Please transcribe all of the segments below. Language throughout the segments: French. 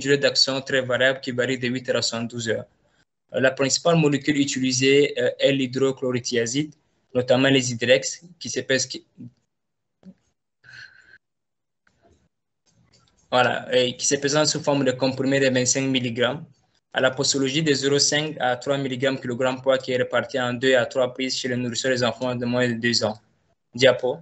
durée d'action très variable qui varie de 8 heures à 72 heures. La principale molécule utilisée est l'hydrochlorothiazide, notamment les Hydrex, qui s'épaissent. Voilà, et qui se présente sous forme de comprimé de 25 mg, à la posologie de 0,5 à 3 mg kg poids qui est réparti en 2 à 3 prises chez les nourrisseurs des enfants de moins de 2 ans. Diapo.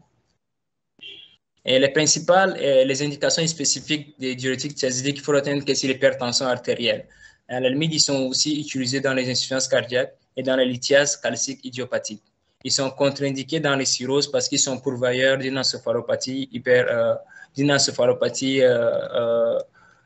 Et les principales, les indications spécifiques des diurétiques thiazidiques, il faut retenir que c'est l'hypertension artérielle. À la limite, ils sont aussi utilisés dans les insuffisances cardiaques et dans les lithiases calciques idiopathiques. Ils sont contre-indiqués dans les cirrhoses parce qu'ils sont pourvoyeurs d'une encéphalopathie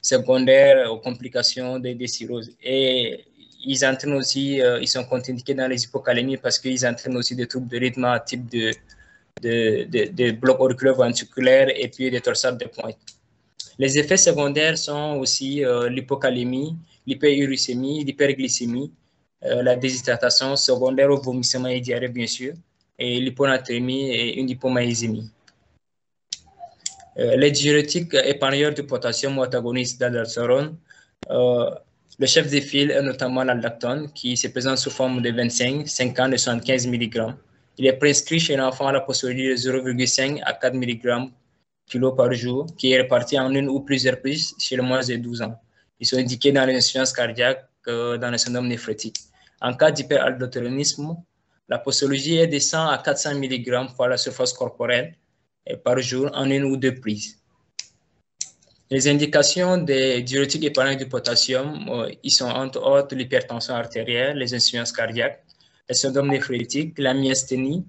secondaire aux complications des cirrhoses. Et ils entraînent aussi, ils sont contre-indiqués dans les hypocalémies parce qu'ils entraînent aussi des troubles de rythme type de blocs auriculaires ventriculaires et puis des torsades de pointe. Les effets secondaires sont aussi l'hypocalémie, l'hyperuricémie, l'hyperglycémie, la déshydratation secondaire au vomissement et diarrhée, bien sûr, et l'hyponatrémie et une hypomagnésémie. Les diurétiques épargneurs de potassium ou antagonistes d'aldostérone, le chef de file est notamment l'aldactone, qui se présente sous forme de 25, 50 et 75 mg. Il est prescrit chez l'enfant à la posologie de 0,5 à 4 mg kg par jour, qui est réparti en une ou plusieurs prises chez le moins de 12 ans. Ils sont indiqués dans les insuffisances cardiaques, dans le syndrome néphrétique. En cas d'hyperaldostéronisme, la posologie est de 100 à 400 mg par la surface corporelle par jour en une ou deux prises. Les indications des diurétiques épargnants du potassium, ils sont entre autres l'hypertension artérielle, les insuffisances cardiaques, le syndrome néphrétique, la myasthénie,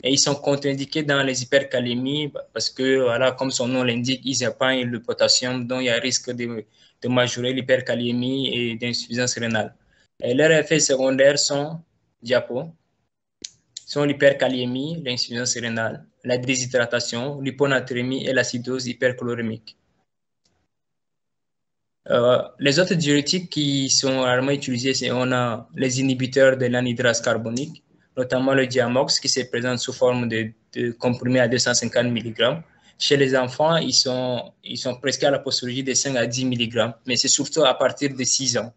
et ils sont contre-indiqués dans les hypercalémies parce que, voilà, comme son nom l'indique, ils épargnent le potassium, donc il y a risque de majorer l'hypercalémie et d'insuffisance rénale. Et leurs effets secondaires sont l'hypercalémie, l'insuffisance rénale, la déshydratation, l'hyponatrémie et l'acidose hyperchlorémique. Les autres diurétiques qui sont rarement utilisés, on a les inhibiteurs de l'anhydrase carbonique, notamment le Diamox qui se présente sous forme de comprimé à 250 mg. Chez les enfants, ils sont prescrits à la posologie de 5 à 10 mg, mais c'est surtout à partir de 6 ans.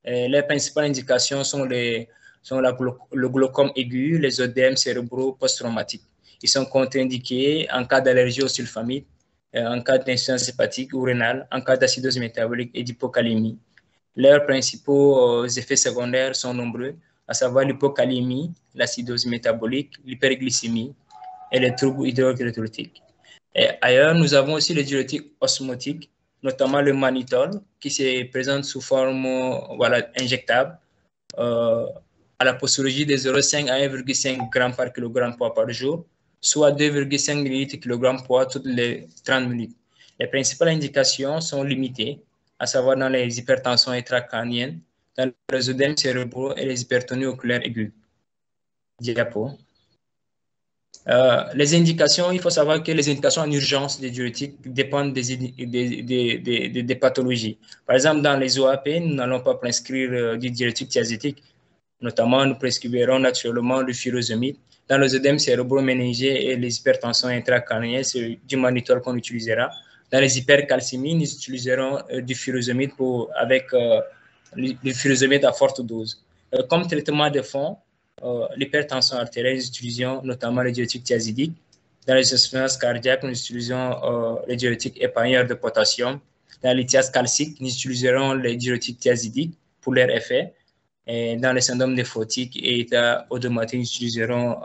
Les principales indications sont le glaucome aigu, les œdèmes cérébraux post-traumatiques. Ils sont contre-indiqués en cas d'allergie au sulfamide, en cas d'insuffisance hépatique ou rénale, en cas d'acidose métabolique et d'hypocalémie. Leurs principaux effets secondaires sont nombreux, à savoir l'hypocalémie, l'acidose métabolique, l'hyperglycémie et les troubles hydroélectrolytiques. Ailleurs, nous avons aussi les diurétiques osmotiques, notamment le mannitol, qui se présente sous forme injectable à la posologie de 0,5 à 1,5 g par kg poids par jour, soit 2,5 ml kg poids toutes les 30 minutes. Les principales indications sont limitées, à savoir dans les hypertensions intracrâniennes, dans les œdèmes cérébraux et les hypertonies oculaires aiguës. Diapo. Les indications, il faut savoir que les indications en urgence des diurétiques dépendent des pathologies. Par exemple, dans les OAP, nous n'allons pas prescrire du diurétique thiazidique. Notamment, nous prescrivons naturellement le furosemide. Dans les œdèmes cérébro-méningés et les hypertensions intracrâniennes, c'est du mannitol qu'on utilisera. Dans les hypercalcémies, nous utiliserons du furosemide avec le furosemide à forte dose. Comme traitement de fond, l'hypertension artérielle, nous utilisons notamment le diurétique thiazidique. Dans les insuffisances cardiaques, nous utilisons les diurétiques épargneurs de potassium. Dans les lithiases calciques, nous utiliserons les diurétiques thiazidiques pour leur effet. Et dans les syndromes néphrotiques et état odomatique, nous utiliserons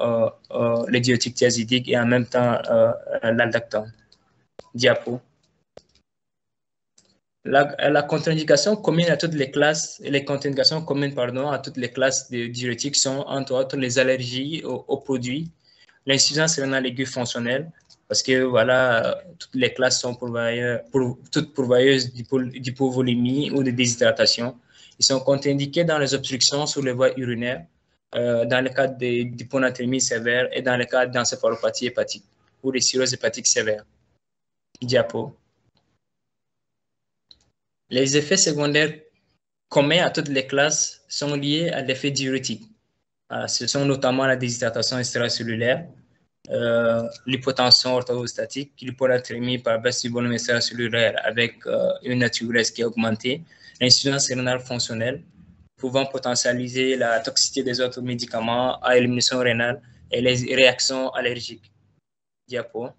les diurétiques thiazidiques et en même temps l'aldactone. Diapo. La contre-indication commune à toutes les classes, les contre-indications communes à toutes les classes de diurétiques sont entre autres les allergies aux produits, l'insuffisance rénale aiguë fonctionnelle, parce que voilà, toutes les classes sont toutes pourvoyeuses d'hypovolémie ou de déshydratation. Ils sont contre-indiqués dans les obstructions sur les voies urinaires, dans le cas d'hyponatrémie sévère et dans le cas d'encéphalopathie hépatique ou de cirrhose hépatique sévère. Diapo. Les effets secondaires communs à toutes les classes sont liés à l'effet diurétique. Ce sont notamment la déshydratation extracellulaire, l'hypotension orthostatique, l'hyponatrémie par baisse du volume extracellulaire avec une nature qui est augmentée, l'insuffisance rénale fonctionnelle, pouvant potentialiser la toxicité des autres médicaments à élimination rénale et les réactions allergiques. Diapo.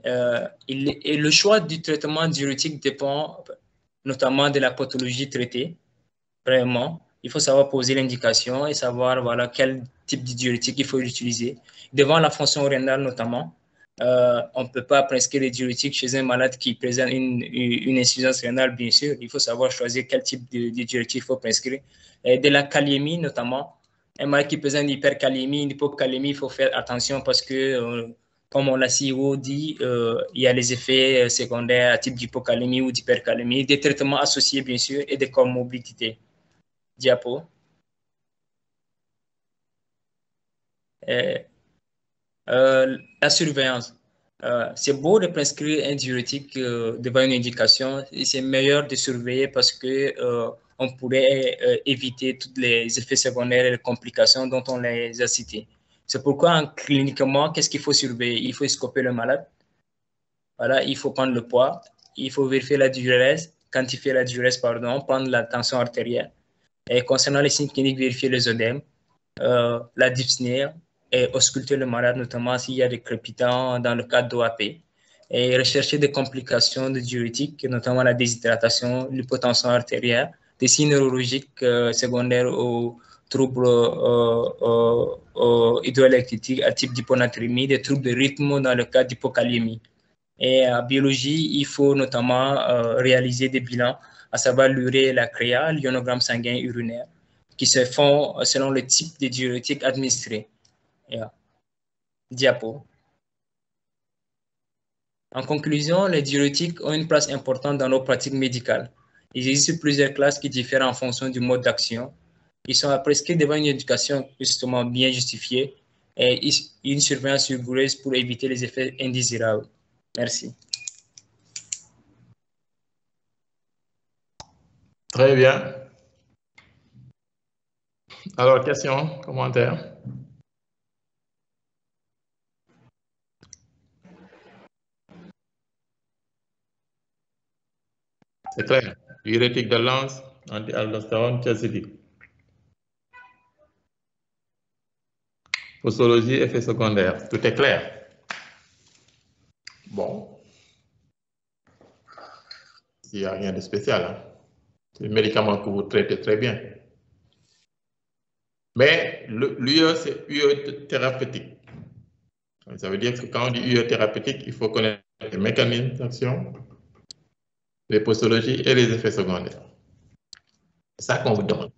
Et le choix du traitement diurétique dépend notamment de la pathologie traitée. Vraiment, il faut savoir poser l'indication et savoir voilà, quel type de diurétique il faut utiliser. Devant la fonction rénale notamment, on ne peut pas prescrire les diurétiques chez un malade qui présente une insuffisance rénale, bien sûr. Il faut savoir choisir quel type de diurétique il faut prescrire. Et de la kaliémie notamment, un malade qui présente une hyperkaliémie, une hypocalémie, il faut faire attention parce que, comme on l'a si haut dit, il y a les effets secondaires à type d'hypocalémie ou d'hypercalémie, des traitements associés, bien sûr, et des comorbidités. Diapo. La surveillance. C'est beau de prescrire un diurétique devant une indication, et c'est meilleur de surveiller parce que on pourrait éviter tous les effets secondaires et les complications dont on les a cités. C'est pourquoi cliniquement, qu'est-ce qu'il faut surveiller? Il faut scoper le malade. Voilà, il faut prendre le poids, il faut vérifier la diurèse, quantifier la diurèse, pardon, prendre la tension artérielle. Et concernant les signes cliniques, vérifier les œdèmes, la dyspnée et ausculter le malade, notamment s'il y a des crépitants dans le cadre d'OAP. Et rechercher des complications de diurétique, notamment la déshydratation, l'hypotension artérielle, des signes neurologiques secondaires aux troubles hydroélectriques à type d'hyponatrémie, des troubles de rythme dans le cadre d'hypocalémie. Et en biologie, il faut notamment réaliser des bilans, à savoir l'urée et la créa, l'ionogramme sanguin urinaire, qui se font selon le type de diurétique administré. Yeah. Diapo. En conclusion, les diurétiques ont une place importante dans nos pratiques médicales. Il existe plusieurs classes qui diffèrent en fonction du mode d'action. Ils sont prescrits devant une éducation justement bien justifiée et une surveillance rigoureuse pour éviter les effets indésirables. Merci. Très bien. Alors, questions, commentaires? C'est clair. Diurétique de Lens, anti-aldostérone, thiazidique. Posologie, effet secondaire. Tout est clair. Bon. Il n'y a rien de spécial. Hein. C'est le médicament que vous traitez très bien. Mais l'UE, c'est UE thérapeutique. Ça veut dire que quand on dit UE thérapeutique, il faut connaître les mécanismes d'action, les posologies et les effets secondaires. C'est ça qu'on vous demande.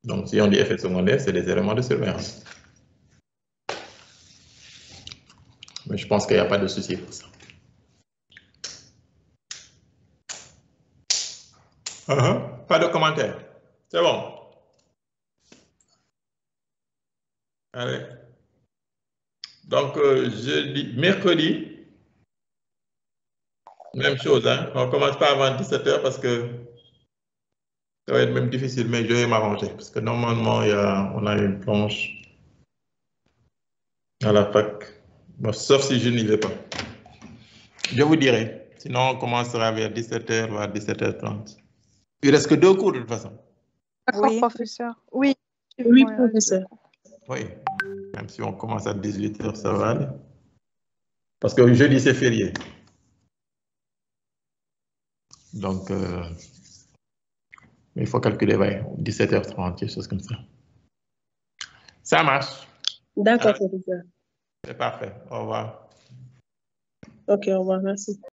Donc, si on dit effets secondaires, c'est des éléments de surveillance. Mais je pense qu'il n'y a pas de souci pour ça. Pas de commentaires. C'est bon. Allez. Donc, mercredi, même chose. Hein? On ne commence pas avant 17h parce que ça va être même difficile, mais je vais m'arranger. Parce que normalement, on a une planche à la fac. Bon, sauf si je n'y vais pas. Je vous dirai. Sinon, on commencera vers 17h ou à 17h30. Il reste que 2 cours de toute façon. D'accord, oui. Professeur. Oui. Oui, professeur. Oui. Même si on commence à 18h, ça va aller. Parce que jeudi, c'est férié. Donc, il faut calculer, ouais, 17h30, quelque chose comme ça. Ça marche. D'accord, professeur. C'est parfait. Au revoir. Ok, au revoir. Merci.